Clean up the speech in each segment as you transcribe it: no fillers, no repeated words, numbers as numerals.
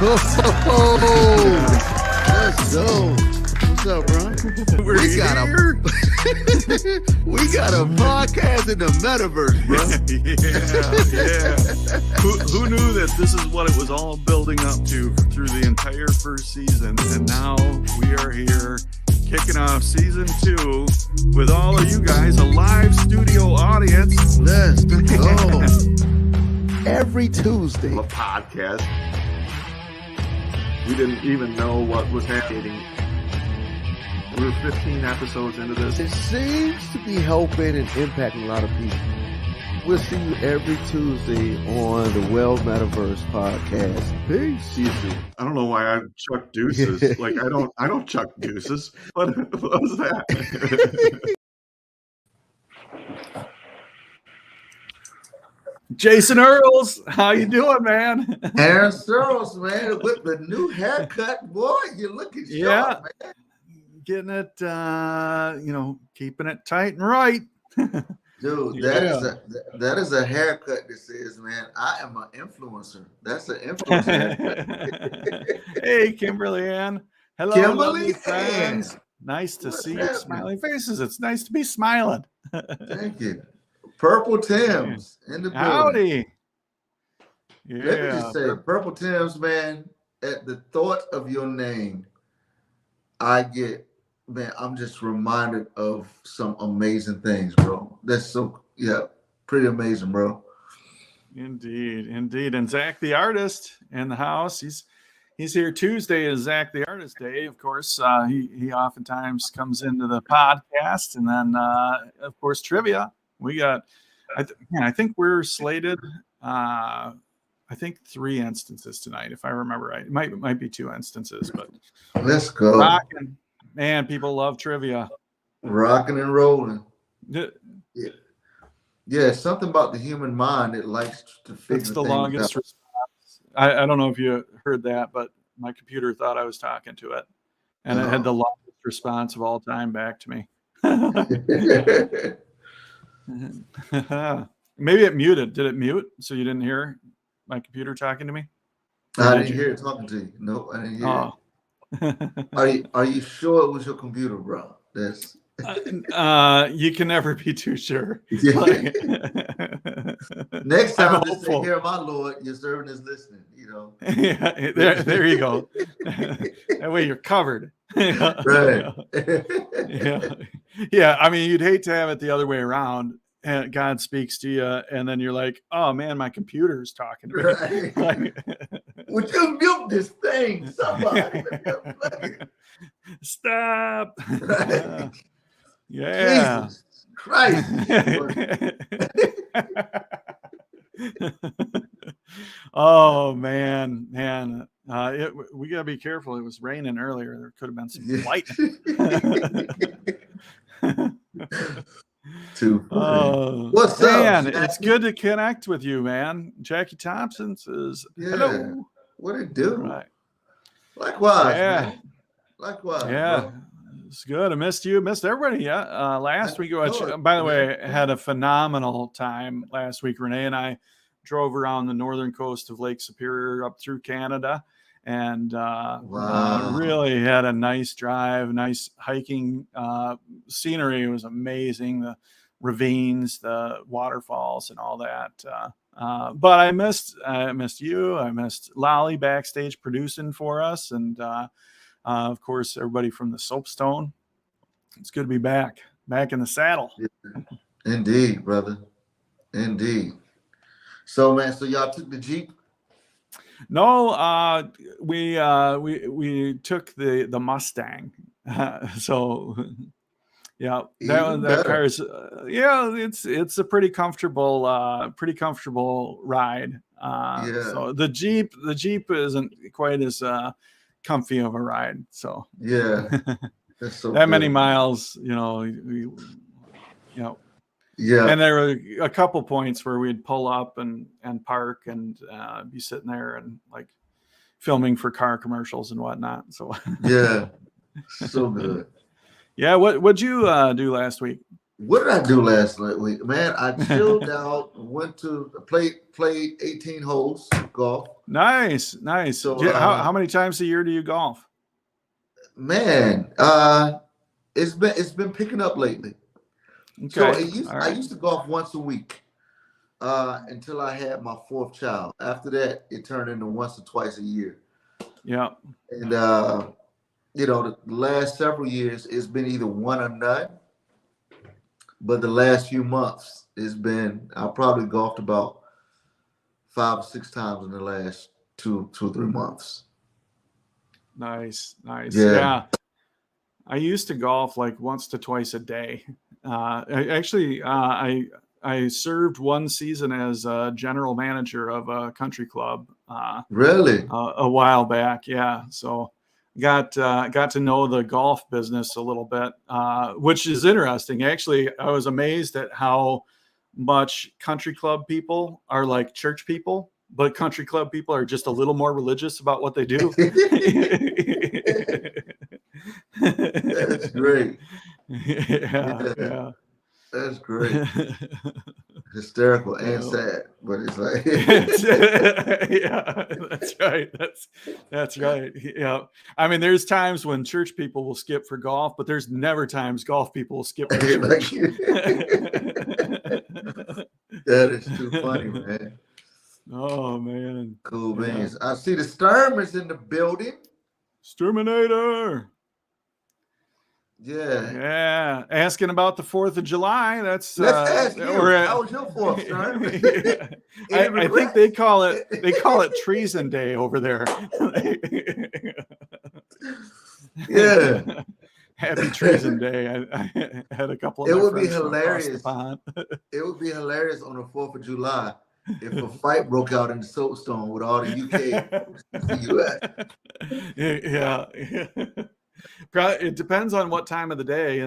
Let's go. What's up, bro? We got a podcast in the metaverse, bro. Yeah. Who knew that this is what it was all building up to through the entire first season? And now we are here kicking off season 2 with all of you guys, a live studio audience. Let's go. Every Tuesday. A podcast. We didn't even know what was happening. We were 15 episodes into this. It seems to be helping and impacting a lot of people. We'll see you every Tuesday on the Well Metaverse podcast. Peace. I don't know why I chuck deuces. Like I don't chuck deuces. What was that? Jason Earls, how you doing, man? Aaron Sorrels, man, with the new haircut, boy, you're looking sharp, man. Getting it, keeping it tight and right. Dude, that is a haircut that says, man, I am an influencer. That's an influencer. Hey, Kimberly Ann. Hello, Kimberly friends. Nice to see your smiling faces. It's nice to be smiling. Thank you. Purple Tims in the building. Howdy. Yeah. Let me just say, Purple Tims, man, at the thought of your name, I'm just reminded of some amazing things, bro. That's pretty amazing, bro. Indeed. And Zach the artist in the house. He's here Tuesday is Zach the Artist Day. Of course, he oftentimes comes into the podcast, and then of course trivia. We got, I think we're slated. I think 3 instances tonight, if I remember right. It might be 2 instances, but let's go. Rocking. Man, people love trivia. Rocking and rolling. Yeah, something about the human mind that likes to figure it's the longest response. I don't know if you heard that, but my computer thought I was talking to it, and it had the longest response of all time back to me. Maybe it muted. Did it mute so you didn't hear my computer talking to me? I didn't hear it talking to you. Nope, I didn't hear it. Are you sure it was your computer, bro? That's you can never be too sure. Next time, just say, "Here, my Lord, your servant is listening." Yeah, there you go. That way you're covered. Right. Yeah. I mean, you'd hate to have it the other way around. And God speaks to you, and then you're like, "Oh man, my computer's talking to me." Right. Would you mute this thing, somebody? Stop. Right. Yeah. Jesus Christ. Oh man. We gotta be careful. It was raining earlier. There could have been some lightning. What's up, man? Jackie? It's good to connect with you, man. Jackie Thompson says hello. What it do? Right. Likewise, man. Likewise. Yeah. Bro. It's good. I missed you. Missed everybody. Yeah. Last week, by the way, had a phenomenal time last week. Renee and I drove around the northern coast of Lake Superior up through Canada, and really had a nice drive, nice hiking. Scenery was amazing. The ravines, the waterfalls, and all that. But I missed you. I missed Lolly backstage producing for us, and of course, everybody from the Soapstone. It's good to be back in the saddle. Indeed, brother. Indeed. So, man, y'all took the Jeep? No, we took the Mustang. So, yeah, that car's it's a pretty comfortable ride. So the Jeep isn't quite as comfy of a ride. So yeah, that's so that good. many miles, Yeah. And there were a couple points where we'd pull up and park and be sitting there and like filming for car commercials and whatnot. So yeah, so good. Yeah. What'd you do last week? What did I do last week? Man, I chilled out, went to played 18 holes golf. Nice. So How many times a year do you golf? man, it's been picking up lately. So Okay. I used to golf once a week until I had my fourth child. After that, it turned into once or twice a year. Yeah. And the last several years it's been either one or none. But the last few months it's been I probably golfed about 5 or 6 times in the last 2 or 3 months. Nice. Yeah. Yeah. I used to golf like once to twice a day. I served one season as a general manager of a country club Really? a while back. Yeah, so got to know the golf business a little bit, which is interesting. Actually, I was amazed at how much country club people are like church people, but country club people are just a little more religious about what they do. That's great. Yeah. That's great. Hysterical and sad, but it's like yeah, that's right. That's right. Yeah. I mean, there's times when church people will skip for golf, but there's never times golf people will skip for church. That is too funny, man. Oh man. Cool beans. I see the Sturm is in the building. Exterminator. Yeah. Asking about the 4th of July. Let's ask you. How was your 4th, sir? I think they call it Treason Day over there. Yeah. Happy Treason Day. I had a couple of It my would be friends from across the hilarious. pond. It would be hilarious on the 4th of July if a fight broke out in the soapstone with all the UK and the US. Yeah. It depends on what time of the day.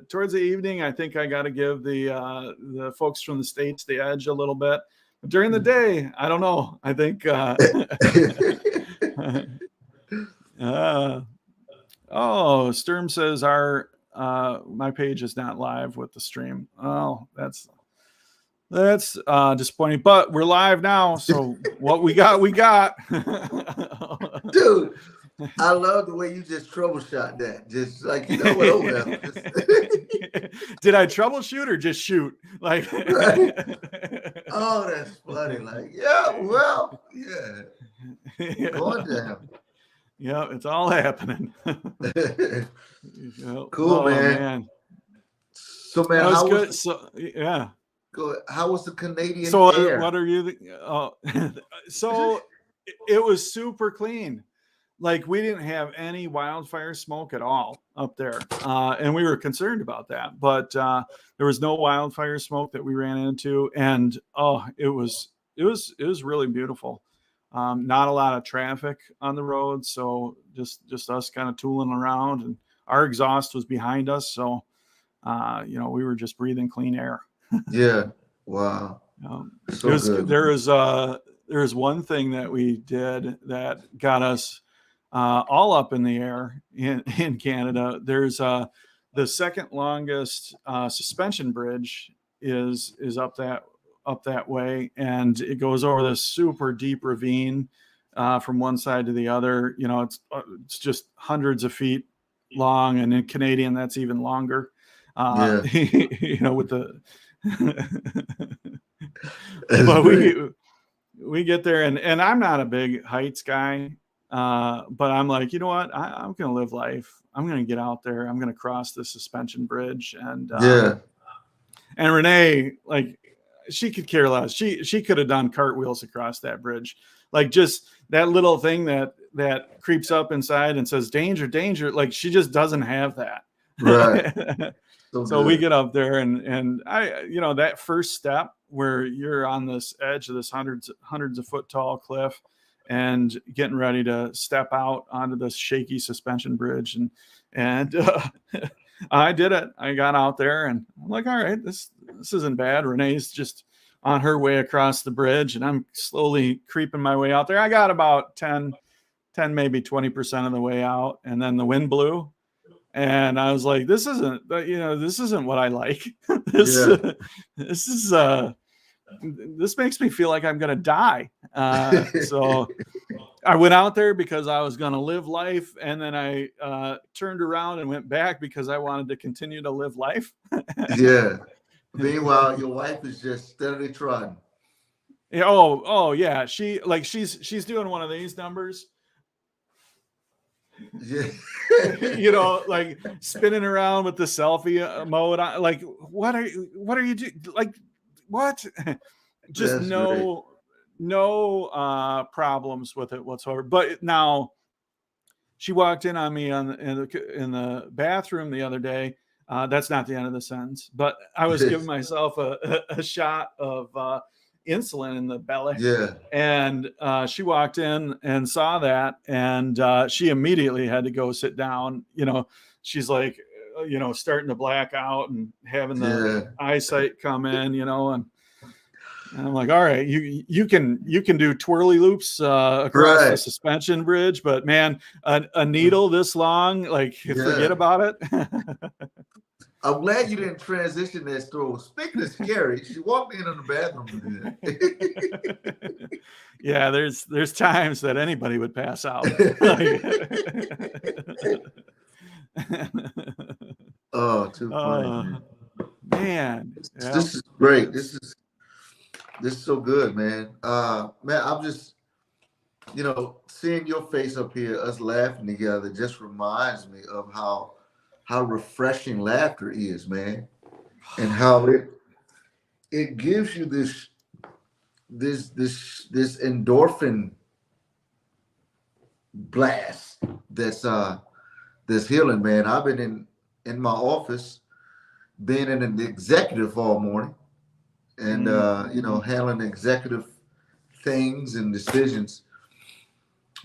Towards the evening, I think I got to give the folks from the States the edge a little bit. But during the day, I don't know. I think. Sturm says my page is not live with the stream. Oh, that's disappointing. But we're live now, so what we got. Dude, I love the way you just troubleshot that. Just like, you know what? Oh, well. Did I troubleshoot or just shoot? Like, right? Oh, that's funny. Like, yeah, well, yeah. Going down. Yeah, it's all happening. Cool, man. So, man, that was good. So, yeah. Good. How was the Canadian So, air? what are you? So, it was super clean. Like, we didn't have any wildfire smoke at all up there, and we were concerned about that. But there was no wildfire smoke that we ran into, and it was really beautiful. Not a lot of traffic on the road, so just us kind of tooling around, and our exhaust was behind us, so we were just breathing clean air. Yeah. Wow. So good. There is one thing that we did that got us all up in the air in Canada. There's the second longest suspension bridge is up that way, and it goes over this super deep ravine from one side to the other. It's just hundreds of feet long, and in Canadian that's even longer. With the but we get there, and I'm not a big heights guy. But I'm like, you know what? I'm going to live life. I'm going to get out there. I'm going to cross the suspension bridge. And Renee, like, she could care less. She could have done cartwheels across that bridge. Like, just that little thing that creeps up inside and says, danger, danger. Like, she just doesn't have that. Right. So we get up there and I, that first step where you're on this edge of this hundreds of foot tall cliff, and getting ready to step out onto this shaky suspension bridge. And I did it. I got out there, and I'm like, all right, this isn't bad. Renee's just on her way across the bridge, and I'm slowly creeping my way out there. I got about 10, maybe 20% of the way out, and then the wind blew, And I was like, this isn't what I like. Yeah. This is this makes me feel like I'm gonna die. So I went out there because I was gonna live life, and then I turned around and went back because I wanted to continue to live life. Yeah. Meanwhile, your wife is just steadily trotting. Yeah, oh yeah. She's doing one of these numbers. Yeah. Like spinning around with the selfie mode. Like, what are you doing? Like, what? Just That's great. no problems with it whatsoever. But now she walked in on me in the bathroom the other day. That's not the end of the sentence, but I was giving myself a shot of insulin in the belly. Yeah. And she walked in and saw that, and she immediately had to go sit down. She's like, starting to black out and having the eyesight come in, and I'm like, all right, you can do twirly loops across the suspension bridge, but man, a needle this long, like, forget about it. I'm glad you didn't transition that story. Speaking of scary, she walked in the bathroom. Yeah, there's times that anybody would pass out. Oh, too funny, man. Yeah. This is great. This is so good, man. Man, I'm just, seeing your face up here, us laughing together, just reminds me of how refreshing laughter is, man, and how it gives you this endorphin blast that's healing, man. I've been in my office, being in an executive all morning, and handling executive things and decisions,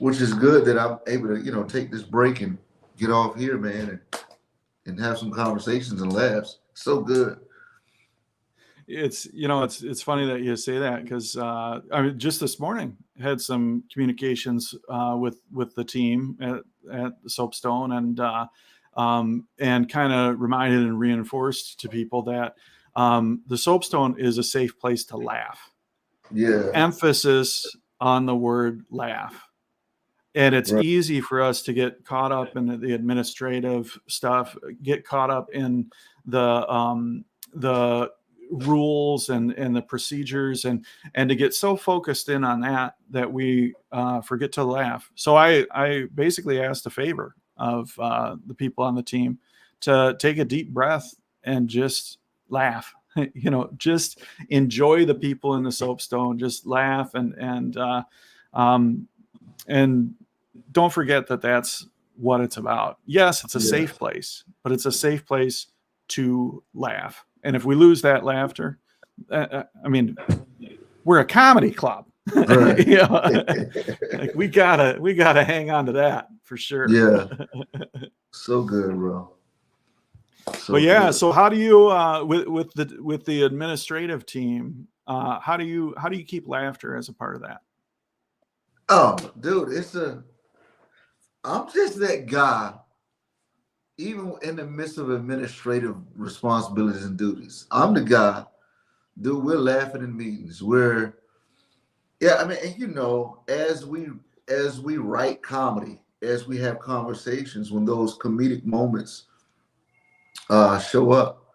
which is good that I'm able to take this break and get off here, man, and have some conversations and laughs. So good. It's funny that you say that, because I mean, just this morning had some communications with the team at the Soapstone, and kind of reminded and reinforced to people that the Soapstone is a safe place to laugh. Yeah. Emphasis on the word laugh. And it's easy for us to get caught up in the administrative stuff, get caught up in the rules and the procedures, and to get so focused in on that we forget to laugh. So I basically asked a favor of the people on the team to take a deep breath and just laugh. Just enjoy the people in the Soapstone, just laugh, and don't forget that that's what it's about. Yes, it's a safe place, but it's a safe place to laugh. And if we lose that laughter, I mean, we're a comedy club. Right. Like we gotta hang on to that for sure. Yeah. So good, bro. But yeah, so how do you with the administrative team, how do you keep laughter as a part of that? Oh, dude, I'm just that guy, even in the midst of administrative responsibilities and duties. I'm the guy, dude, we're laughing in meetings. And as we write comedy, as we have conversations, when those comedic moments show up,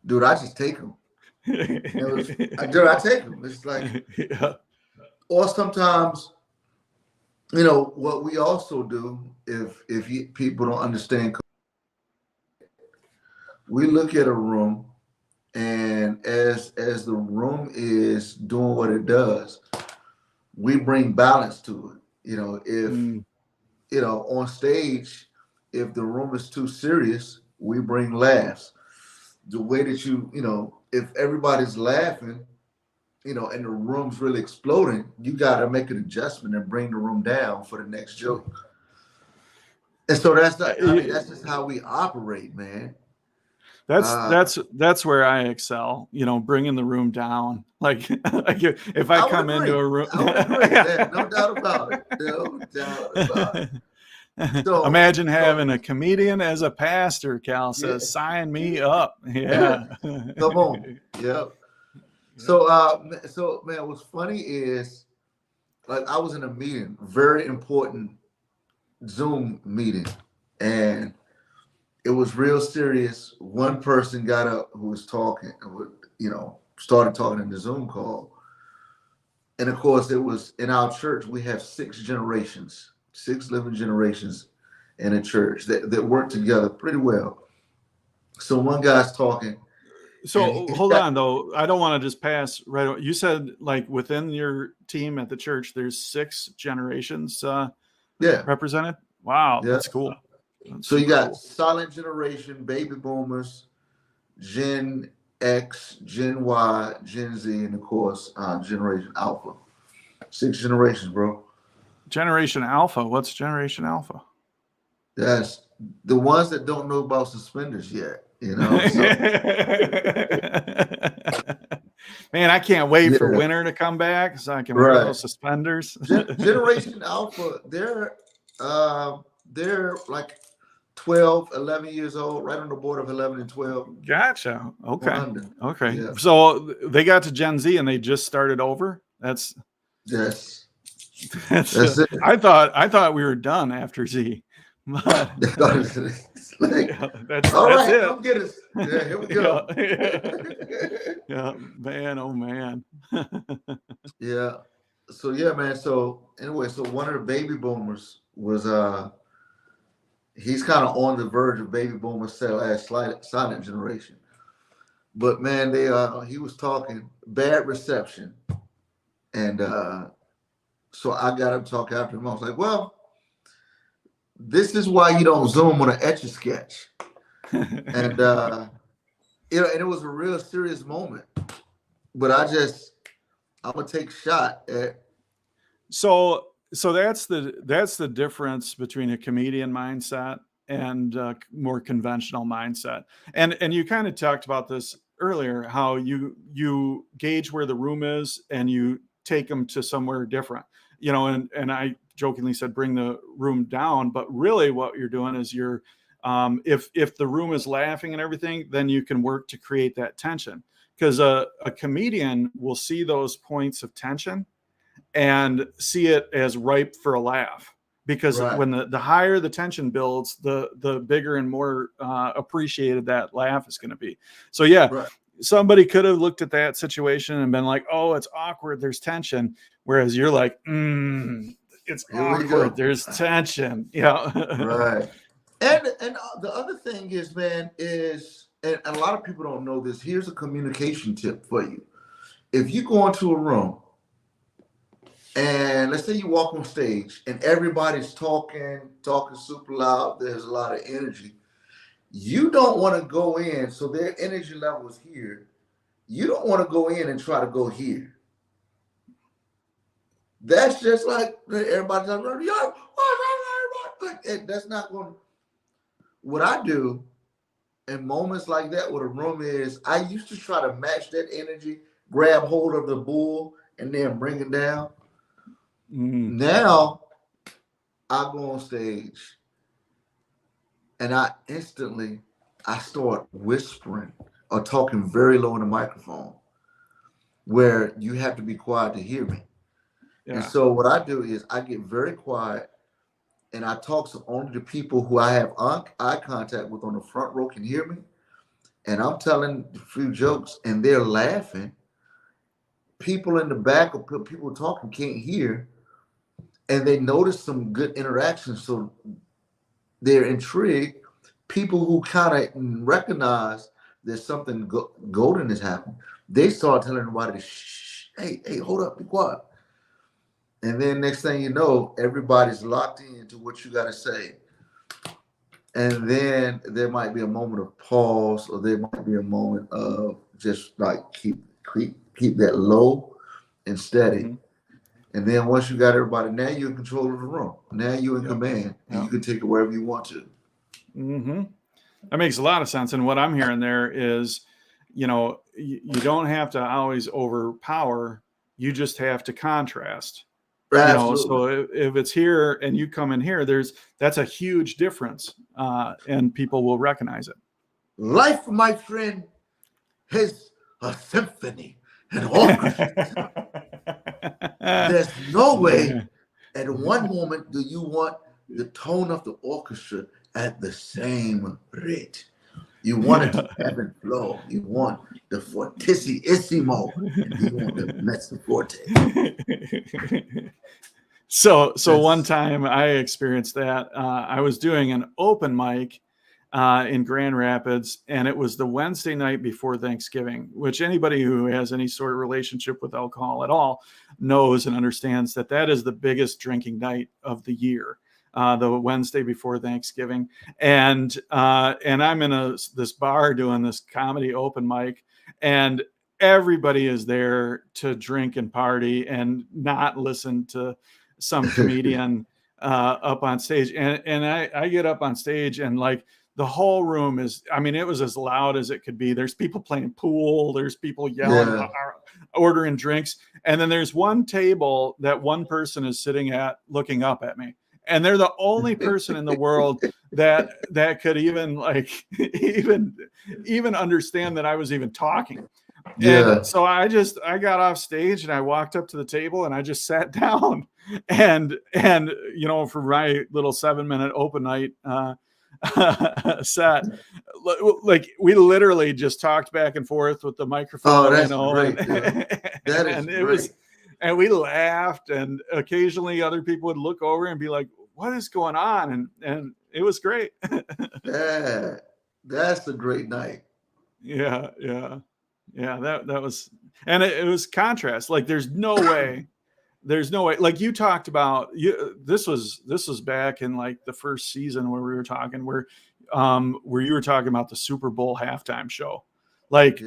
dude, I just take them. Dude, I take them. It's like, or sometimes, what we also do, if people don't understand, we look at a room, and as the room is doing what it does, we bring balance to it. If on stage, if the room is too serious, we bring laughs. The way that if everybody's laughing, and the room's really exploding, you got to make an adjustment and bring the room down for the next joke. And so that's just how we operate, man. That's where I excel, bringing the room down. Like if I come into a room, I would agree. No doubt about it. No doubt about it. So, Imagine having a comedian as a pastor. Cal yeah, says, "Sign me up." Yeah. come on. Yeah. So man, what's funny is like I was in a meeting, very important Zoom meeting, and it was real serious. One person got up who was talking and would, started talking in the Zoom call. And of course, it was in our church, we have 6 generations, 6 living generations in a church that work together pretty well. So one guy's talking, and So hold on though. I don't want to just pass right over. You said like within your team at the church, there's 6 generations yeah, represented. Wow, yeah. that's cool. That's So you super got cool. silent generation, baby boomers, Gen X, Gen Y, Gen Z, and of course, Generation Alpha. 6 generations, bro. Generation Alpha. What's Generation Alpha? That's the ones that don't know about suspenders yet, So Man, I can't wait for yeah, winter to come back so I can wear right. those suspenders. Generation Alpha, they're like 12, 11 years old, right on the border of 11 and 12. Gotcha. Or Okay. under. Okay. Yeah. So they got to Gen Z and they just started over. Yes. That's That's it. I thought we were done after Z. But It's like, yeah, all that's right, it. come get us. Yeah, here we go. Yeah, man, oh man. Yeah. So yeah, man. So anyway, so one of the baby boomers was he's kind of on the verge of baby boomers silent generation. But man, he was talking bad reception. And so I got up to talk after him. I was like, well, this is why you don't zoom on an etch a sketch. And and it was a real serious moment. But I'm gonna take a shot at. So that's the difference between a comedian mindset and more conventional mindset. And you kind of talked about this earlier, how you gauge where the room is and you take them to somewhere different. And I jokingly said bring the room down, but really what you're doing is you're if the room is laughing and everything, then you can work to create that tension, because a comedian will see those points of tension and see it as ripe for a laugh, because Right. when the higher the tension builds, the bigger and more appreciated that laugh is going to be. So yeah, Right. somebody could have looked at that situation and been like, oh, it's awkward, there's tension, whereas you're like, it's Here we awkward, go. there's tension. Yeah. Right. And the other thing is, man, and a lot of people don't know this. Here's a communication tip for you. If you go into a room and let's say you walk on stage and everybody's talking super loud, there's a lot of energy. You don't want to go in, so their energy level is here. You don't want to go in and try to go here. That's just like everybody's like, that's not going to. What I do in moments like that where the room is, I used to try to match that energy, grab hold of the bull, and then bring it down. Now I go on stage and I start whispering or talking very low in the microphone where you have to be quiet to hear me. Yeah. And so what I do is I get very quiet and I talk to only the people who I have eye contact with on the front row can hear me. And I'm telling a few jokes and they're laughing. People in the back or people talking can't hear. And they notice some good interaction. So they're intrigued. People who kind of recognize there's something golden is happening, they start telling everybody, shh, hey, hold up, be quiet. And then next thing you know, everybody's locked into what you got to say. And then there might be a moment of pause, or there might be a moment of just like keep that low and steady. Mm-hmm. And then once you got everybody, now you're in control of the room. Now you're in command, and you can take it wherever you want to. Mm-hmm. That makes a lot of sense. And what I'm hearing there is, you don't have to always overpower. You just have to contrast. Absolutely. So if it's here and you come in here, that's a huge difference, and people will recognize it. Life, my friend, is a symphony, an orchestra. There's no way at one moment do you want the tone of the orchestra at the same rate. You want it to ebb and flow. You want the fortissimo, and you want the mezzo forte. So one time I experienced that. I was doing an open mic in Grand Rapids, and it was the Wednesday night before Thanksgiving, which anybody who has any sort of relationship with alcohol at all knows and understands that is the biggest drinking night of the year. The Wednesday before Thanksgiving, and I'm in this bar doing this comedy open mic, and everybody is there to drink and party and not listen to some comedian up on stage. And I get up on stage, and like the whole room is, I mean, it was as loud as it could be. There's people playing pool, there's people yelling, ordering drinks, and then there's one table that one person is sitting at looking up at me, and they're the only person in the world that could even even understand that I was even talking. Yeah. And so I got off stage and I walked up to the table and I just sat down, and for my little 7-minute open night set, like we literally just talked back and forth with the microphone. Oh, that's great. That is and it great. was, and we laughed, and occasionally other people would look over and be like, what is going on? And it was great. Yeah, that's a great night. Yeah. That was, and it was contrast. Like there's no way, like you talked about, this was back in like the first season where we were talking, where you were talking about the Super Bowl halftime show. Like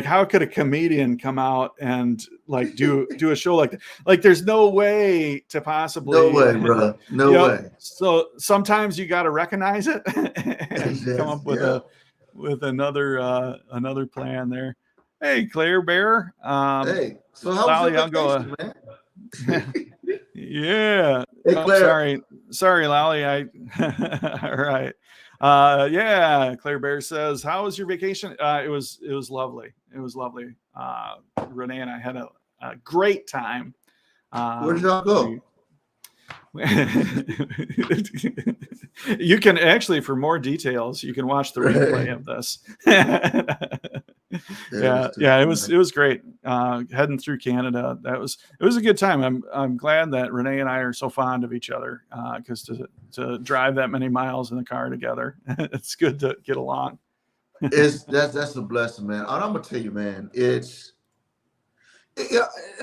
how could a comedian come out and like do a show like that? Like there's no way to possibly. No way, bro. No way. So sometimes you got to recognize it and come up with another plan there. Hey, Claire Bear. Hey, so how was your vacation, man? Yeah. Hey, Claire. Sorry, Lally. All right. Yeah. Claire Bear says, "How was your vacation?" It was lovely. It was lovely. Renee and I had a great time. Where did y'all go? You can actually, for more details, you can watch the replay of this. It was great. Heading through Canada, it was a good time. I'm glad that Renee and I are so fond of each other, because to drive that many miles in the car together, it's good to get along. That's a blessing, man. And I'm gonna tell you, man, and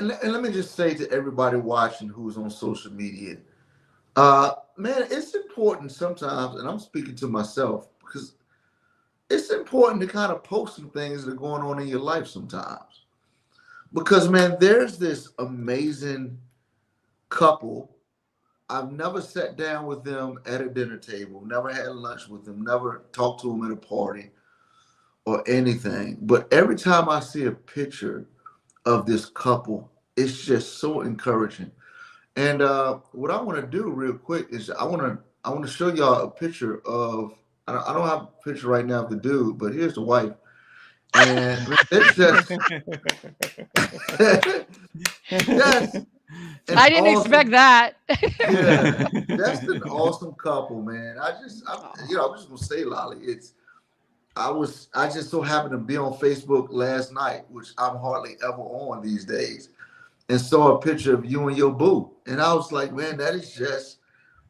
let me just say to everybody watching who's on social media, man, it's important sometimes, and I'm speaking to myself, because it's important to kind of post some things that are going on in your life sometimes. Because, man, there's this amazing couple. I've never sat down with them at a dinner table, never had lunch with them, never talked to them at a party or anything. But every time I see a picture of this couple, it's just so encouraging. And what I want to do real quick is I want to show y'all a picture of, I don't have a picture right now of the dude, but here's the wife. And it's just I didn't expect that. Yeah, that's an awesome couple, man. I'm just gonna say, Lolly, I just so happened to be on Facebook last night, which I'm hardly ever on these days, and saw a picture of you and your boo. And I was like, man, that is just,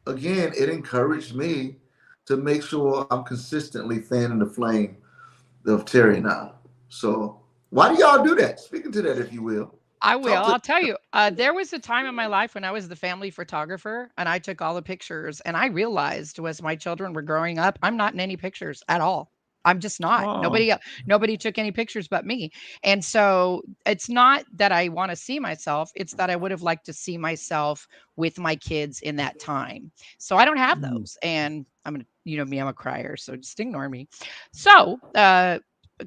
again, it encouraged me to make sure I'm consistently fanning the flame of Terry now. So why do y'all do that? Speaking to that, if you will. I will. I'll tell you. There was a time in my life when I was the family photographer and I took all the pictures, and I realized as my children were growing up, I'm not in any pictures at all. I'm just not. Oh. Nobody took any pictures but me. And so it's not that I want to see myself. It's that I would have liked to see myself with my kids in that time. So I don't have those. And I'm going to, me, I'm a crier. So just ignore me. So a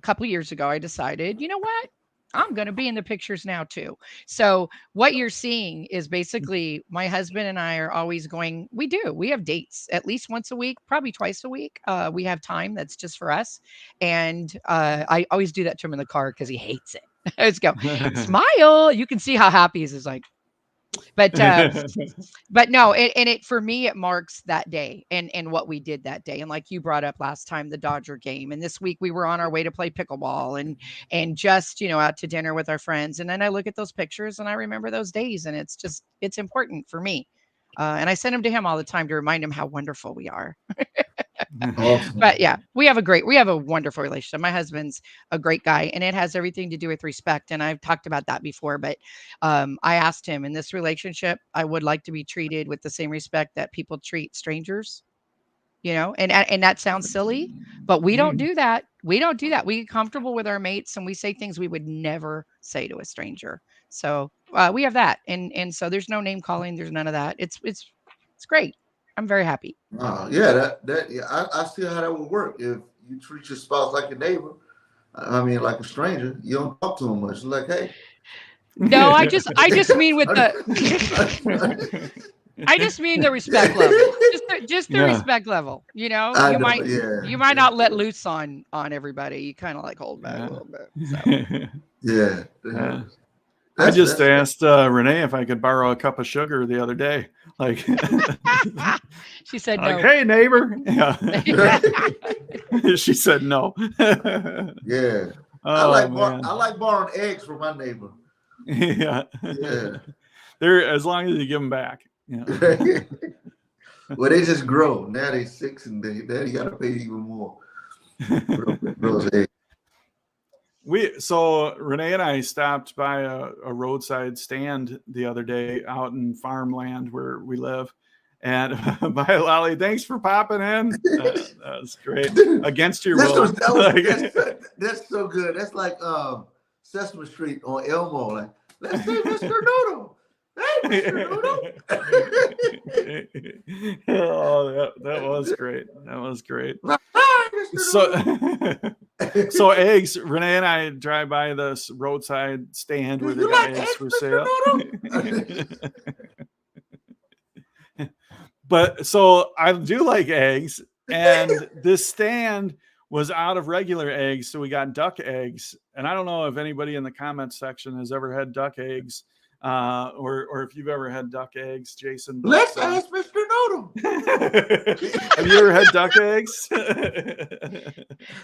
couple years ago, I decided, you know what? I'm going to be in the pictures now too. So what you're seeing is basically my husband and I are always going, we have dates at least once a week, probably twice a week. We have time that's just for us. And I always do that to him in the car because he hates it. Let's go. Smile. You can see how happy he is. Like, but no, it for me, it marks that day and what we did that day. And like you brought up last time, the Dodger game. And this week we were on our way to play pickleball and just, out to dinner with our friends. And then I look at those pictures and I remember those days, and it's important for me. And I send them to him all the time to remind him how wonderful we are. Awesome. But yeah, we have a wonderful relationship. My husband's a great guy, and it has everything to do with respect. And I've talked about that before, but I asked him, in this relationship, I would like to be treated with the same respect that people treat strangers, and that sounds silly, but we don't do that. We don't do that. We get comfortable with our mates and we say things we would never say to a stranger. So we have that. And so there's no name calling. There's none of that. It's great. I'm very happy. Yeah, I see how that would work. If you treat your spouse like a neighbor, I mean, like a stranger, you don't talk to them much. Like, hey. No, I just mean with the, I just mean the respect level, just the respect level. You might not let loose on everybody. You kind of like hold back a little bit. So. Yeah. I just asked Renee if I could borrow a cup of sugar the other day. Like, she said no. Like, hey, neighbor. Yeah. She said no. Yeah. Oh, I like borrowing eggs from my neighbor. Yeah. They're, as long as you give them back. Yeah. Well, they just grow. Now they're 6 and you got to pay even more. Those eggs. So Renee and I stopped by a roadside stand the other day out in farmland where we live. And bye, Lolly, thanks for popping in. That was great. Against your will. That's so good. That's like Sesame Street on Elmo. Like, let's see Mr. Noodle. Hey, Mr. Noodle. Oh, that was great. That was great. So eggs, Renee and I drive by this roadside stand where they got eggs for sale. But so I do like eggs, and this stand was out of regular eggs, so we got duck eggs. And I don't know if anybody in the comments section has ever had duck eggs, or if you've ever had duck eggs, Jason. Let's ask Mr. Noodle. Have you ever had duck eggs?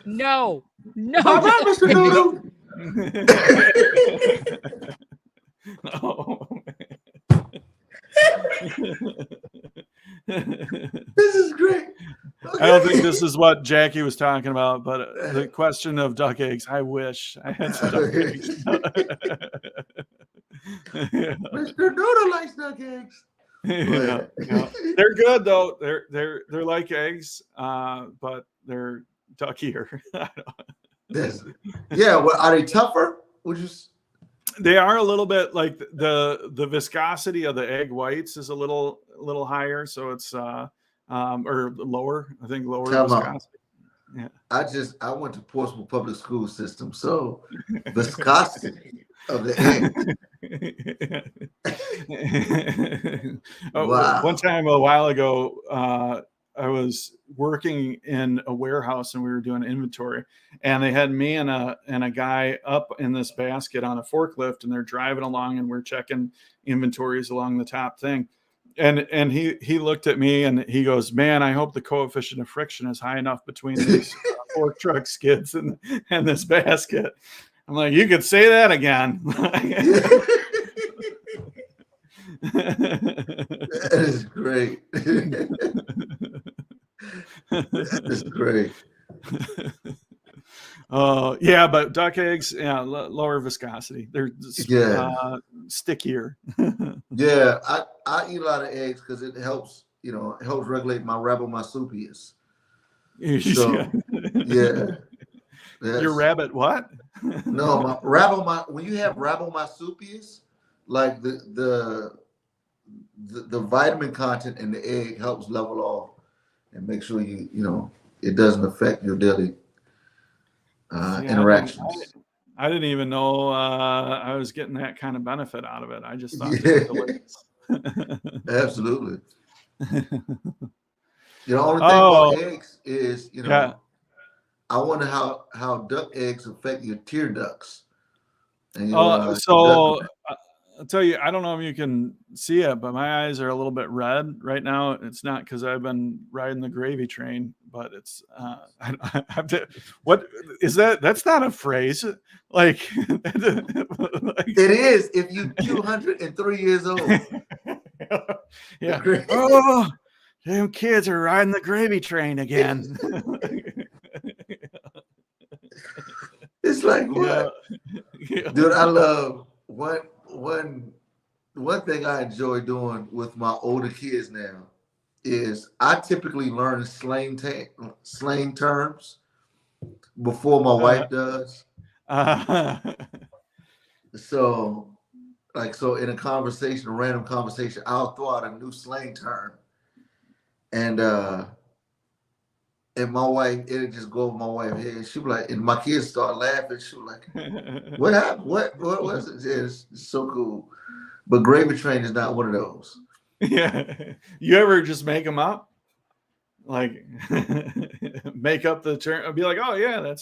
No. All right, Mr. Noodle. Oh. This is great. I don't think this is what Jackie was talking about, but the question of duck eggs, I wish I had some duck eggs. Mr. Noodle likes duck eggs. Yeah. They're good though. They're like eggs, but they're duckier. Yeah, well, are they tougher? They are a little bit like the viscosity of the egg whites is a little higher, so it's or lower. I think lower viscosity. Yeah. I went to Portsmouth Public School System, so viscosity of the egg. Wow. One time a while ago, I was working in a warehouse and we were doing inventory, and they had me and a guy up in this basket on a forklift, and they're driving along and we're checking inventories along the top thing. And he looked at me and he goes, man, I hope the coefficient of friction is high enough between these fork truck skids and this basket. I'm like, you could say that again. That is great. That is great. Yeah, but duck eggs, lower viscosity. They're stickier. Yeah, I eat a lot of eggs because it helps, it helps regulate my rhabdomysupius. So, yeah. Your rabbit what? No, when you have rhabdomysupius, like the vitamin content in the egg helps level off and make sure it doesn't affect your daily interactions. I didn't even know I was getting that kind of benefit out of it. I just thought they were delicious. Absolutely. The only thing Oh, about eggs is, yeah. I wonder how duck eggs affect your tear ducts and your duct. So I'll tell you, I don't know if you can see it, but my eyes are a little bit red right now. It's not because I've been riding the gravy train, but it's I have to. What is that? That's not a phrase. Like, It is if you 203 years old. Yeah. Oh, them kids are riding the gravy train again. It's like what? Yeah. Dude, I love one thing I enjoy doing with my older kids now is I typically learn slang terms before my wife does. So in a conversation, a random conversation, I'll throw out a new slang term. And my wife, it'll just go over my wife's head. She'll be like, and my kids start laughing. She'll like, what happened? What was it? It's so cool. But gravy train is not one of those. Yeah. You ever just make them up? Like make up the term, be like, oh yeah,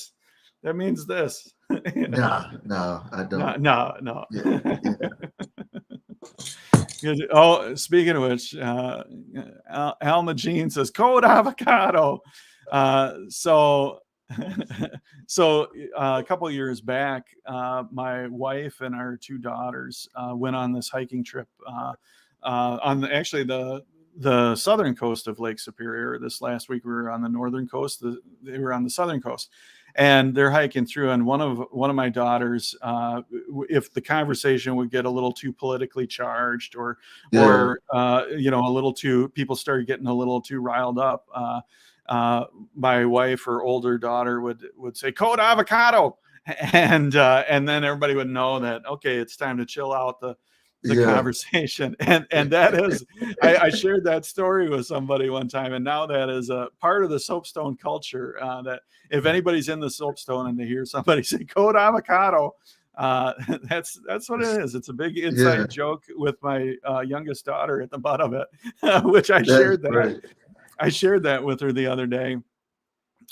that means this. No, I don't. No. Yeah. Oh, speaking of which, Alma Jean says cold avocado. So a couple of years back, my wife and our two daughters went on this hiking trip on the southern coast of Lake Superior. This last week we were on the northern coast. They were on the southern coast, and they're hiking through. And one of my daughters, if the conversation would get a little too politically charged, or a little too, people started getting a little too riled up, my wife or older daughter would say cold avocado, and then everybody would know that, okay, it's time to chill out the conversation. And that is, I shared that story with somebody one time, and now that is a part of the soapstone culture, that if anybody's in the soapstone and they hear somebody say cold avocado, that's what it is. It's a big inside joke with my youngest daughter at the butt of it, which I shared that. Right. I shared that with her the other day,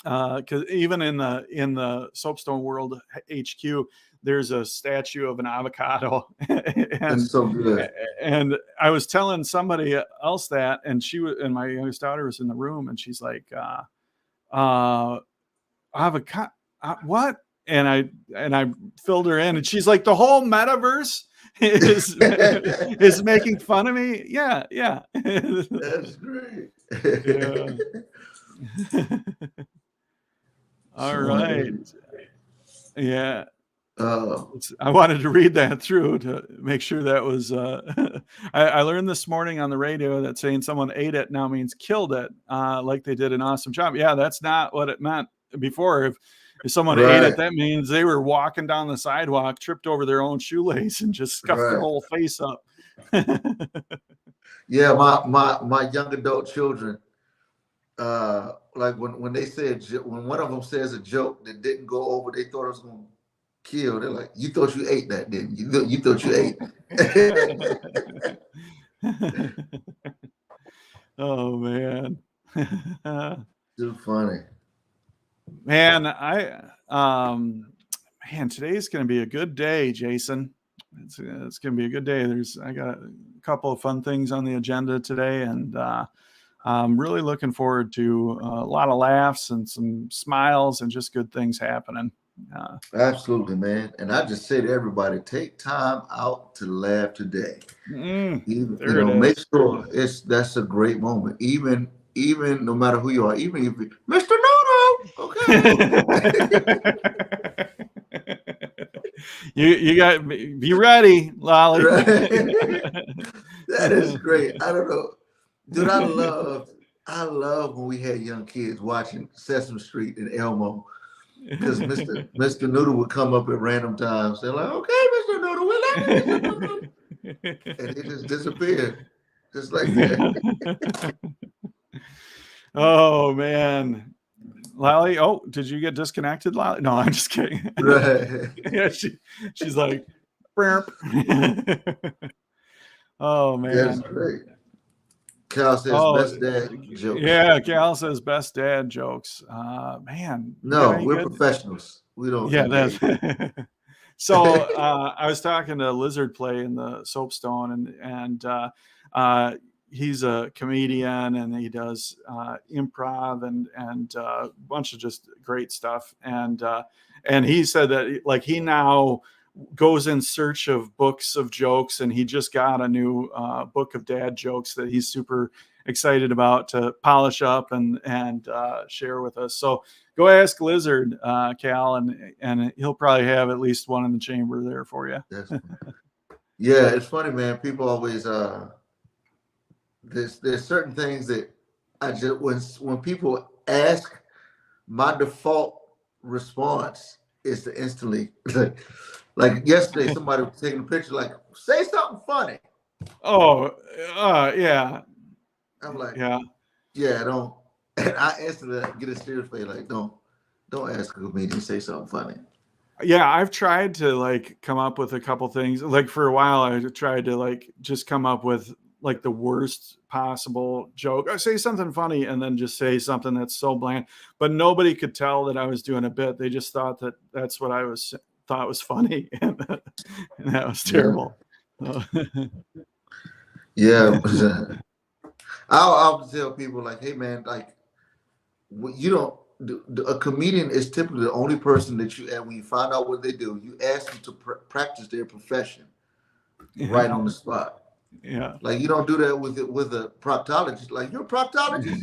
because even in the soapstone world HQ, there's a statue of an avocado. That's so good. And I was telling somebody else that, and my youngest daughter was in the room, and she's like, avocado, what? And I filled her in, and she's like, the whole metaverse is making fun of me. Yeah. That's great. Yeah. All right. Yeah. I wanted to read that through to make sure that was I learned this morning on the radio that saying someone ate it now means killed it, like they did an awesome job. Yeah, that's not what it meant before. If someone ate it, that means they were walking down the sidewalk, tripped over their own shoelace, and just scuffed their whole face up. Yeah, my young adult children, like when they said, when one of them says a joke that didn't go over, they thought it was going to kill. They're like, you thought you ate that, didn't you? You thought you ate. Oh man. Too funny. Man, today's going to be a good day, Jason. It's going to be a good day. I got a couple of fun things on the agenda today, and I'm really looking forward to a lot of laughs and some smiles and just good things happening. Absolutely, man. And I just say to everybody, take time out to laugh today. Make sure that's a great moment. Even no matter who you are, even if you, Mr. Noodle, okay. you got be ready, Lolly. Right? That is great. I don't know, dude. I love when we had young kids watching Sesame Street in Elmo, because Mr. Noodle would come up at random times. They're like, okay, Mr. Noodle, we love you, Mr. Noodle. And he just disappeared, just like that. Oh man, Lally. Oh, did you get disconnected, Lally? No, I'm just kidding. Right. Yeah, she's like, burp. Oh That's man. great. Cal says Oh best dad jokes. yeah, Cal says best dad jokes. Man, you got No, any we're good? professionals. We don't Yeah, engage. that's so I was talking to Lizard Play in the Soapstone, and he's a comedian, and he does improv and a bunch of just great stuff. And he said that like he now goes in search of books of jokes, and he just got a new book of dad jokes that he's super excited about to polish up and share with us. So go ask Lizard, Cal, and he'll probably have at least one in the chamber there for you. Yeah, it's funny, man. People always there's certain things that I just when people ask, my default response is to instantly like yesterday somebody was taking a picture like say something funny. Oh, yeah. I'm like, yeah, don't. And I instantly get a serious face like, don't ask a comedian to say something funny. Yeah, I've tried to like come up with a couple things. Like for a while, I tried to like just come up with like the worst possible joke. I say something funny and then just say something that's so bland, but nobody could tell that I was doing a bit. They just thought that that's what I thought was funny, and that was terrible. Yeah. I'll tell people like, hey man, like you don't. A comedian is typically the only person that you, and when you find out what they do, you ask them to practice their profession right on the spot. Yeah. Like you don't do that with a proctologist. Like you're a proctologist.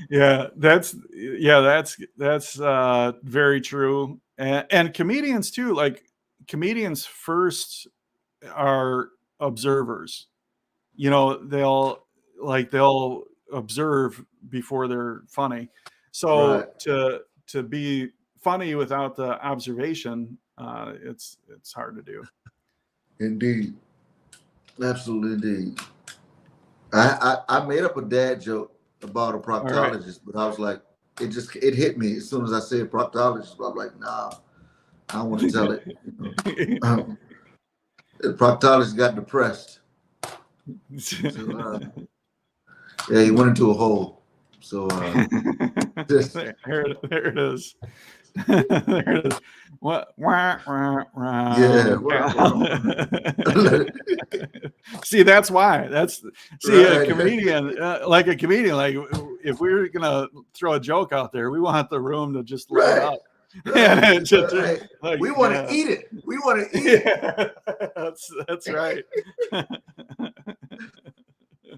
Yeah. That's very true. And comedians too. Like comedians first are observers. You know, they'll observe before they're funny. So right. to be funny without the observation, it's hard to do. Indeed. Absolutely indeed. I made up a dad joke about a proctologist, but I was like, it hit me as soon as I said proctologist. But I'm like, nah, I don't want to tell it. The proctologist got depressed. So, yeah, he went into a hole. So there it is. There it is. What? Yeah. See, that's why. A comedian, like if we were gonna throw a joke out there, we want the room to just light up. Right. We want to eat it. We want to eat it. That's right.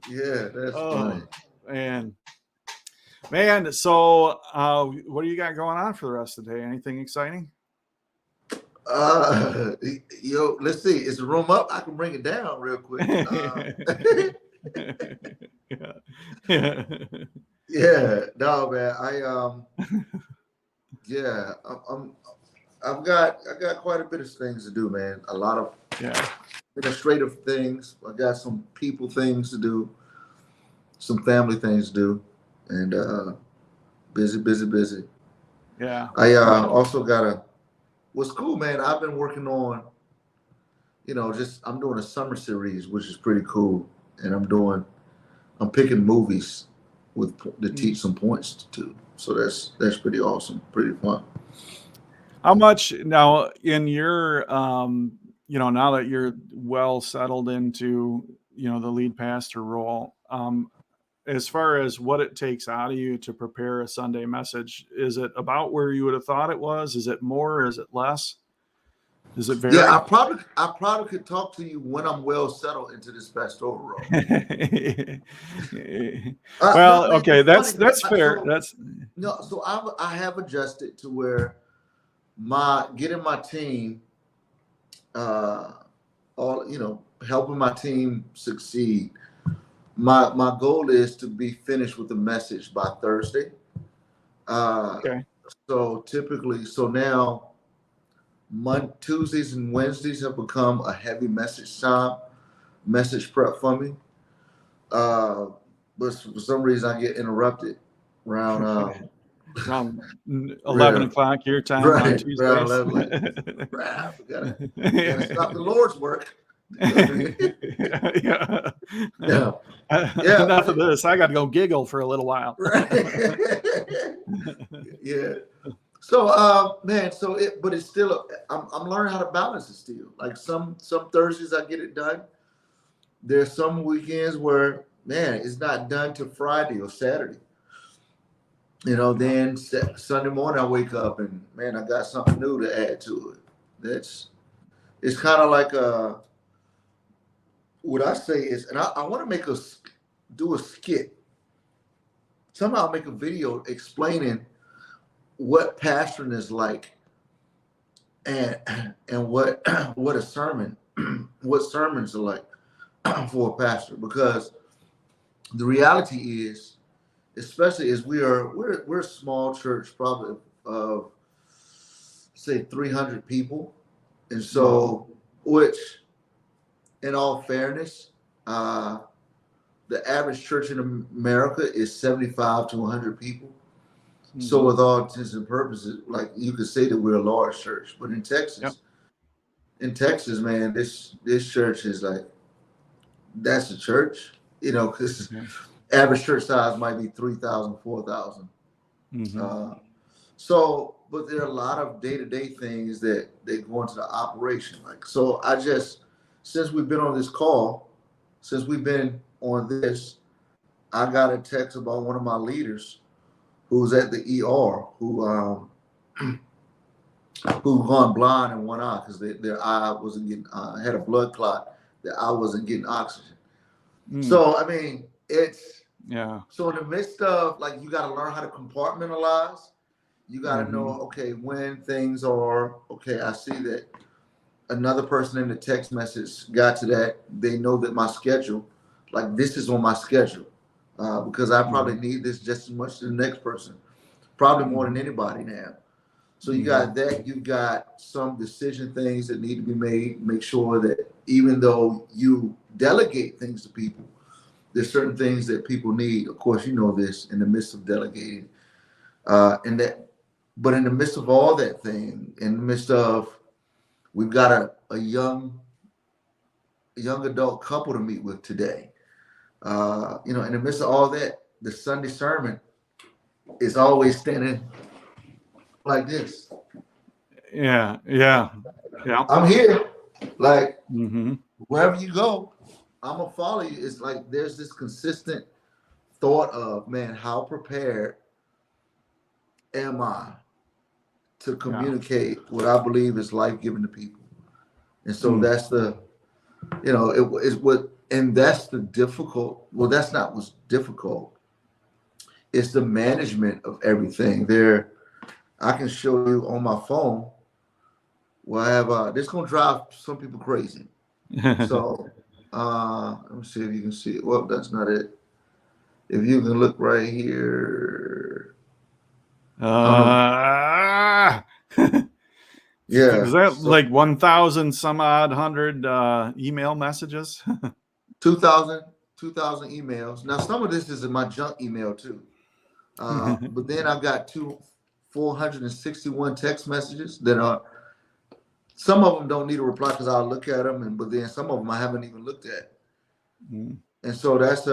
Yeah, that's funny. Man, so what do you got going on for the rest of the day? Anything exciting? Let's see. Is the room up? I can bring it down real quick. Yeah. No, man. I've got quite a bit of things to do, man. A lot of administrative things. I got some people things to do, some family things to do, and busy. Yeah. I also got what's cool, man. I've been working on, I'm doing a summer series, which is pretty cool, and I'm picking movies to teach some points to. So that's pretty awesome, pretty fun. How much now in your now that you're well settled into the lead pastor role, as far as what it takes out of you to prepare a Sunday message, is it about where you would have thought it was? Is it more? Is it less? Does it vary? Yeah, I probably could talk to you when I'm well settled into this pastoral role. Well, okay, that's fair. So I have adjusted to where getting my team, helping my team succeed. My goal is to be finished with the message by Thursday. Okay. So now Tuesdays and Wednesdays have become a heavy message prep for me. but for some reason I get interrupted around Around 11 o'clock your time on right around Tuesdays. 11, like, crap, we gotta stop the Lord's work. Yeah. Yeah, yeah, Enough of this. I got to go giggle for a little while. right. Yeah. So, man, but it's still, I'm learning how to balance it still. Like some Thursdays I get it done. There's some weekends where, man, it's not done till Friday or Saturday. Then Sunday morning I wake up and, man, I got something new to add to it. It's kind of like what I say is, and I want to do a skit. Somehow make a video explaining what pastoring is like, and what what sermons are like for a pastor, because the reality is, especially as we're a small church, probably of say 300 people, and so which, in all fairness, the average church in America is 75 to 100 people. Mm-hmm. So with all intents and purposes, like you could say that we're a large church, but in Texas, man, this church is like, that's a church, because average church size might be 3,000, 4,000. Mm-hmm. But there are a lot of day-to-day things that they go into the operation. Like, so since we've been on this call, since we've been on this, I got a text about one of my leaders who's at the ER, who gone blind in one eye because their eye wasn't getting, had a blood clot, their eye wasn't getting oxygen. So, I mean, so in the midst of, like, you got to learn how to compartmentalize. You got to know, okay, when things are, okay, I see that another person in the text message got to that. They know that my schedule, like, this is on my schedule, because I probably need this just as much as the next person, probably more than anybody now. So you got that. You've got some decision things that need to be made. Make sure that even though you delegate things to people, there's certain things that people need. Of course, you know this in the midst of delegating, but in the midst of all that thing, in the midst of, we've got a young adult couple to meet with today. In the midst of all that, the Sunday sermon is always standing like this. Yeah. I'm here. Like, wherever you go, I'm gonna follow you. It's like there's this consistent thought of, man, how prepared am I to communicate what I believe is life-giving to people? And so that's the, that's the difficult. Well, that's not what's difficult. It's the management of everything. I can show you on my phone. Well, I have this gonna drive some people crazy. So let me see if you can see it. Well, that's not it. If you can look right here. Is that like 1,000 some odd hundred email messages? 2,000 emails. Now, some of this is in my junk email too. But then I've got 461 text messages that are, some of them don't need a reply because I'll look at them, but then some of them I haven't even looked at. And so that's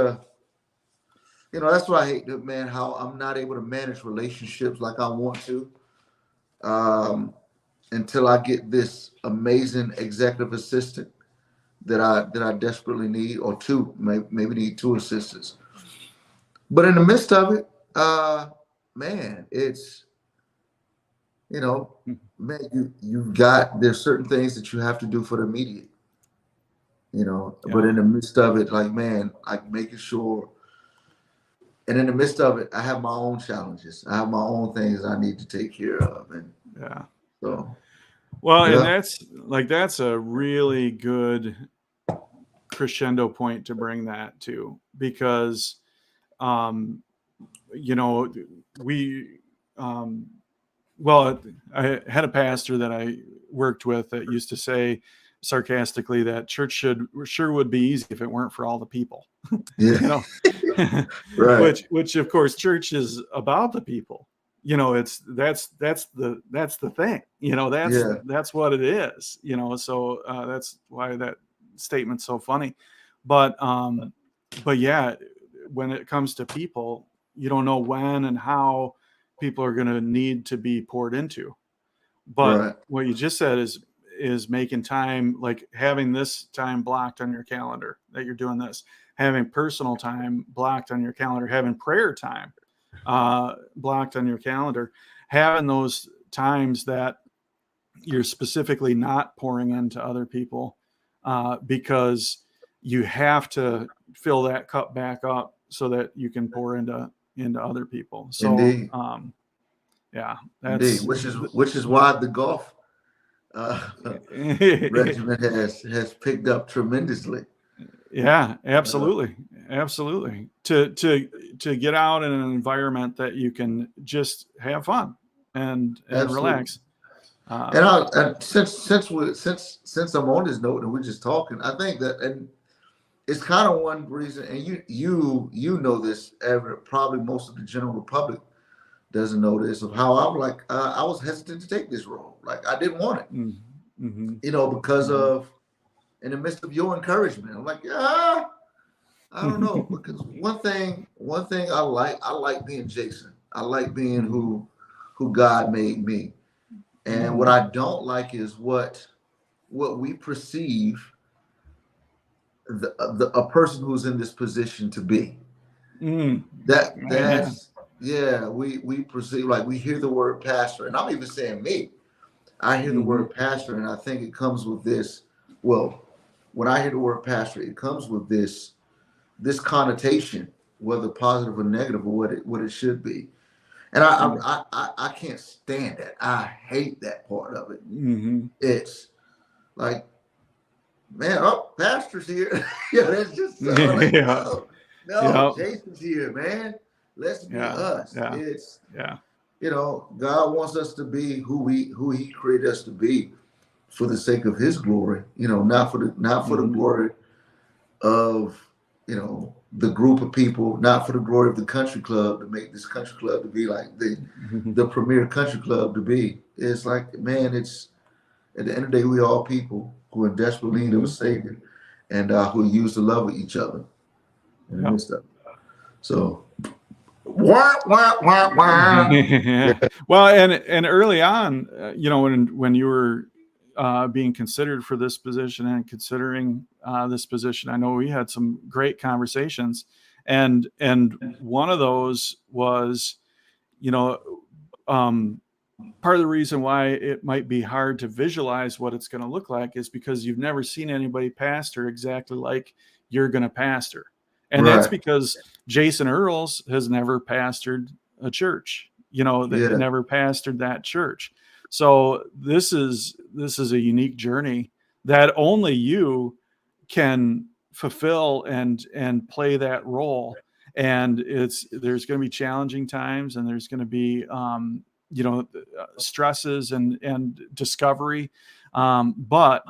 that's why I hate, man, how I'm not able to manage relationships like I want to, until I get this amazing executive assistant that I desperately need, or two, maybe need two assistants. But in the midst of it, man, it's, man, there's certain things that you have to do for the immediate, but in the midst of it, like, man, like making sure, and in the midst of it, I have my own challenges. I have my own things I need to take care of. And so. Well, and that's a really good crescendo point to bring that to, because, I had a pastor that I worked with that used to say sarcastically that church sure would be easy if it weren't for all the people. Yeah. You know, Right. which of course church is about the people. You know, that's the thing. You know, Yeah. that's what it is. You know, so that's why that statement's so funny. But yeah, when it comes to people, you don't know when and how people are going to need to be poured into. But Right. what you just said is making time, like having this time blocked on your calendar that you're doing this, having personal time blocked on your calendar, having prayer time blocked on your calendar, having those times that you're specifically not pouring into other people because you have to fill that cup back up so that you can pour into other people. So Indeed. yeah, Indeed. that's Which is why the golf uh, regiment has picked up tremendously. yeah, Uh, absolutely, absolutely. To get out in an environment that you can just have fun and Absolutely. relax. And since I'm on this note and we're just talking, I think that, and it's kind of one reason, and you know this, ever probably most of the general public doesn't know this, of how I'm like, I was hesitant to take this role. Like I didn't want it, Mm-hmm, because mm-hmm. of, in the midst of your encouragement. I'm like, yeah, I don't know, because one thing I like being Jason. I like being Mm-hmm, who God made me. And what mm-hmm. I don't like is what we perceive a person who's in this position to be. Mm. Amen. That's yeah, we perceive, like we hear the word pastor, and I'm even saying me. I hear the Mm-hmm, word pastor, and I think it comes with this. Well, when I hear the word pastor, it comes with this connotation, whether positive or negative, or what it should be. And I can't stand that. I hate that part of it. mm-hmm. It's like, man, oh, pastor's here. Yeah, that's just so like, Yeah, no, yeah, Jason's here, man. Let's be yeah, us. yeah, It's, yeah. God wants us to be who He created us to be for the sake of His glory. Not for the Mm-hmm, glory of the group of people, not for the glory of the country club, to make this country club to be like mm-hmm. the premier country club to be. It's like, man, it's at the end of the day, we all people who are in desperate need of a Mm-hmm. savior, and who use the love of each other in the Yeah. midst of it. So, wah, wah, wah, wah. Yeah, Yeah. Well, and early on, when you were being considered for this position and considering this position, I know we had some great conversations, and one of those was, you know, um, part of the reason why it might be hard to visualize what it's going to look like is because you've never seen anybody pastor exactly like you're going to pastor. And that's right. because Jason Earls has never pastored a church, that Yeah, never pastored that church. So this is a unique journey that only you can fulfill and play that role. And there's going to be challenging times, and there's going to be stresses and discovery. But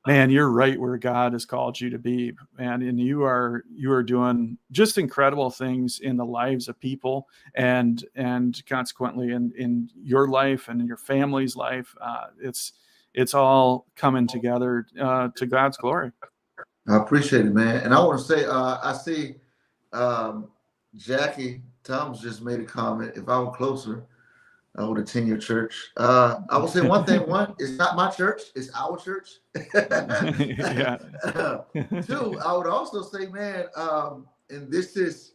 man, you're right where God has called you to be, man. And you are doing just incredible things in the lives of people, and consequently in your life and in your family's life. It's all coming together to God's glory. I appreciate it, man. And I want to say, I see um, Jackie Thomas just made a comment. If I were closer, I would attend your church. I will say one thing. One, it's not my church; it's our church. Yeah. Two, I would also say, man, and this is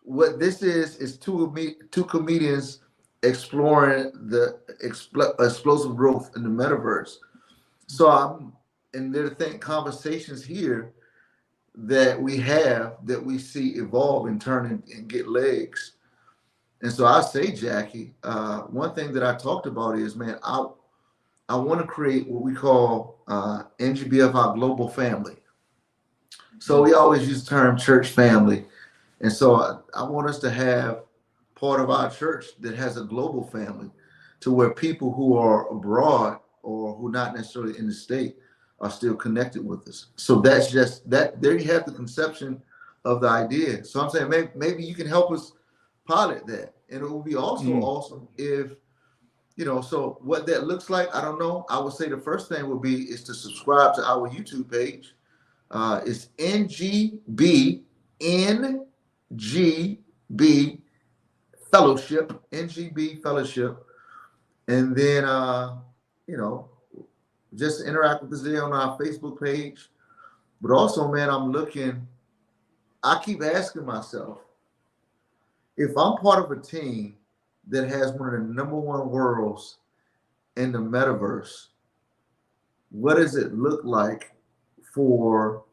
what this is two comedians exploring the explosive growth in the metaverse. So and there are conversations here that we have that we see evolve and turn and get legs. And so I say, Jackie, one thing that I talked about is, man, I want to create what we call NGBF, our global family. So we always use the term church family. And so I want us to have part of our church that has a global family, to where people who are abroad or who not necessarily in the state are still connected with us. So that's just that. There you have the conception of the idea. So I'm saying maybe you can help us pilot that, and it would be also awesome if, you know. So what that looks like, I don't know. I would say the first thing would be is to subscribe to our YouTube page. It's NGB Fellowship, NGB Fellowship, and then you know, just interact with us there on our Facebook page. But also, man, I keep asking myself, if I'm part of a team that has one of the number one worlds in the metaverse, what does it look like for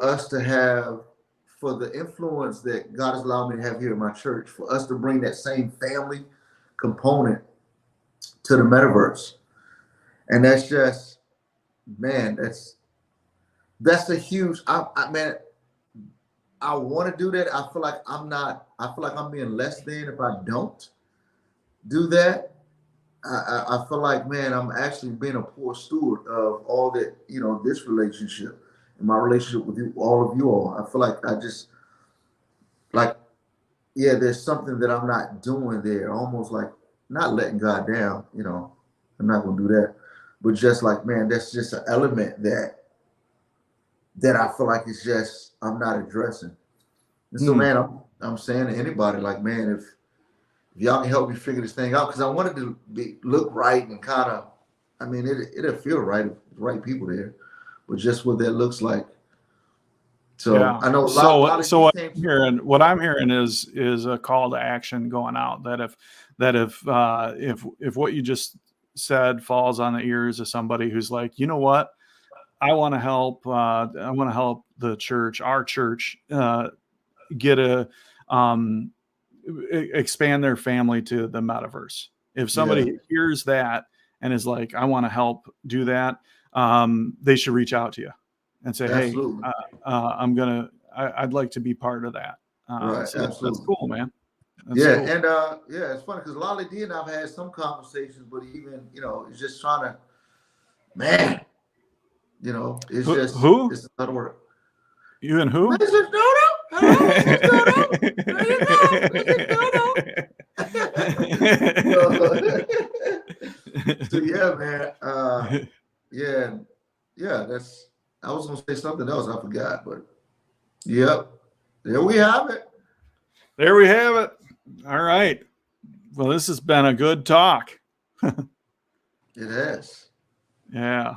us to have, for the influence that God has allowed me to have here in my church, for us to bring that same family component to the metaverse? And that's just, man, that's a huge, man, I want to do that. I feel like I'm being less than if I don't do that. I feel like, man, I'm actually being a poor steward of all that, you know, this relationship and my relationship with you, all of you all. I feel like yeah, there's something that I'm not doing there, almost like not letting God down, you know. I'm not going to do that. But just like, man, that's just an element that I feel like it's just, I'm not addressing. And so, man, I'm saying to anybody, like, man, if y'all can help me figure this thing out, because I wanted to look right and kind of, I mean, it'll feel right if the right people there, but just what that looks like. So yeah. I know. So what I'm hearing is a call to action going out. That if what you just said falls on the ears of somebody who's like, you know what, I want to help. I want to help the church, our church, get expand their family to the metaverse. If somebody hears that and is like, I want to help do that, they should reach out to you and say, absolutely. Hey, I'd like to be part of that. Right, so absolutely. That's cool, man. Cool. And it's funny because Lolly D and I've had some conversations, but even, you know, it's just trying to, man, you know, it's it's another word. You and who? Mrs. Dodo. Hello, Mrs. Dodo. There you go, Mrs. Dodo. So yeah, man. Yeah. That's. I was gonna say something else. I forgot, but yep. There we have it. There we have it. All right. Well, this has been a good talk. It has. Yeah.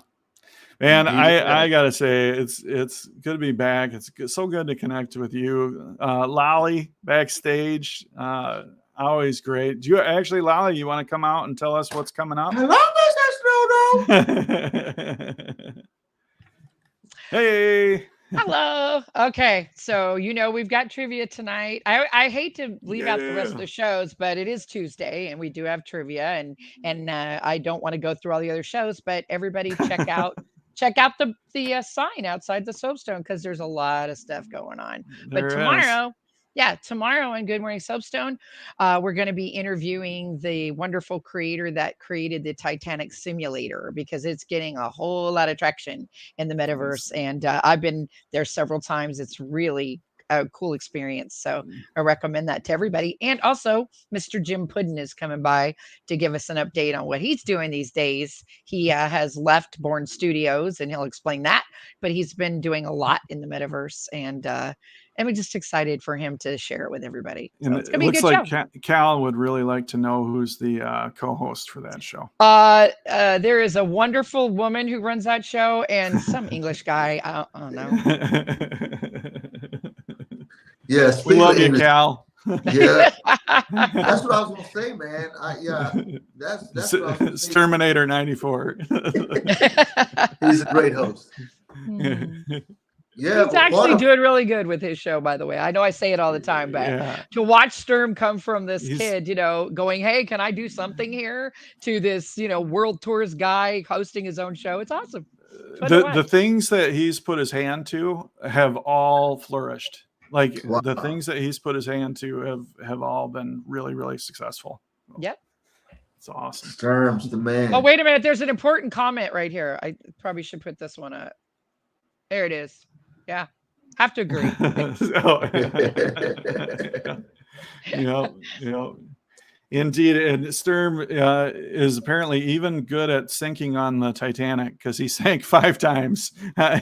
Man, I gotta say it's good to be back. It's so good to connect with you, Lolly, backstage. Always great. Do you actually, Lolly? You want to come out and tell us what's coming up? Hello, Mr. Dodo. Hey. Hello. Okay, so we've got trivia tonight. I hate to leave out the rest of the shows, but it is Tuesday and we do have trivia, and I don't want to go through all the other shows, but everybody check out the sign outside the Soapstone, because there's a lot of stuff going on. But tomorrow on Good Morning Soapstone, we're going to be interviewing the wonderful creator that created the Titanic simulator, because it's getting a whole lot of traction in the metaverse. And I've been there several times. It's really a cool experience. So I recommend that to everybody. And also, Mr. Jim Puddin is coming by to give us an update on what he's doing these days. He has left Bourne Studios, and he'll explain that. But he's been doing a lot in the metaverse, and we're just excited for him to share it with everybody. So And it's gonna it be looks a good like show. Cal would really like to know who's the co-host for that show. There is a wonderful woman who runs that show, and some English guy. I don't know. Yes, we love you, Cal. Yeah, that's what I was gonna say, man. That's what I was gonna say. Terminator 94. He's a great host. Yeah, he's actually doing really good with his show, by the way. I know I say it all the time, but to watch Sturm come from this kid, going, hey, can I do something here, to this, world tours guy hosting his own show, it's awesome. The things that he's put his hand to have all flourished. Like the things that he's put his hand to have all been really, really successful. Yep. It's awesome. Sturm's the man. Oh, wait a minute. There's an important comment right here. I probably should put this one up. There it is. Yeah. Have to agree. Indeed. And Sturm is apparently even good at sinking on the Titanic, because he sank 5 times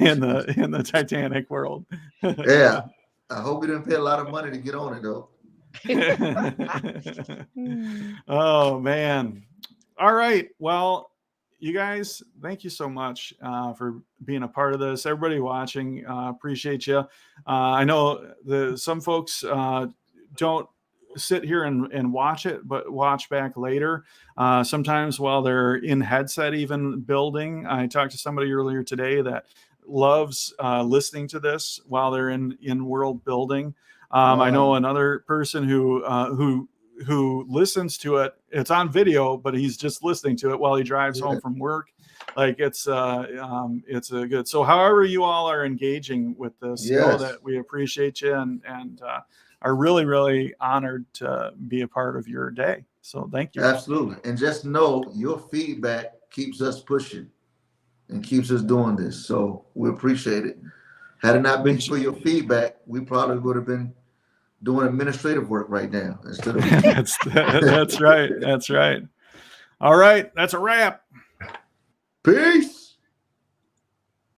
in the Titanic world. Yeah. I hope he didn't pay a lot of money to get on it, though. Oh, man. All right. Well, you guys, thank you so much for being a part of this. Everybody watching, appreciate you. I know some folks don't sit here and watch it, but watch back later. Sometimes while they're in headset, even building. I talked to somebody earlier today that loves listening to this while they're in world building. I know another person who listens to it. It's on video, but he's just listening to it while he drives home from work. Like it's a good. So however you all are engaging with this, know that we appreciate you and are really, really honored to be a part of your day. So thank you. Absolutely. And just know your feedback keeps us pushing and keeps us doing this. So we appreciate it. Had it not been for your feedback, we probably would have been doing administrative work right now instead of that's right. That's right. All right. That's a wrap. Peace.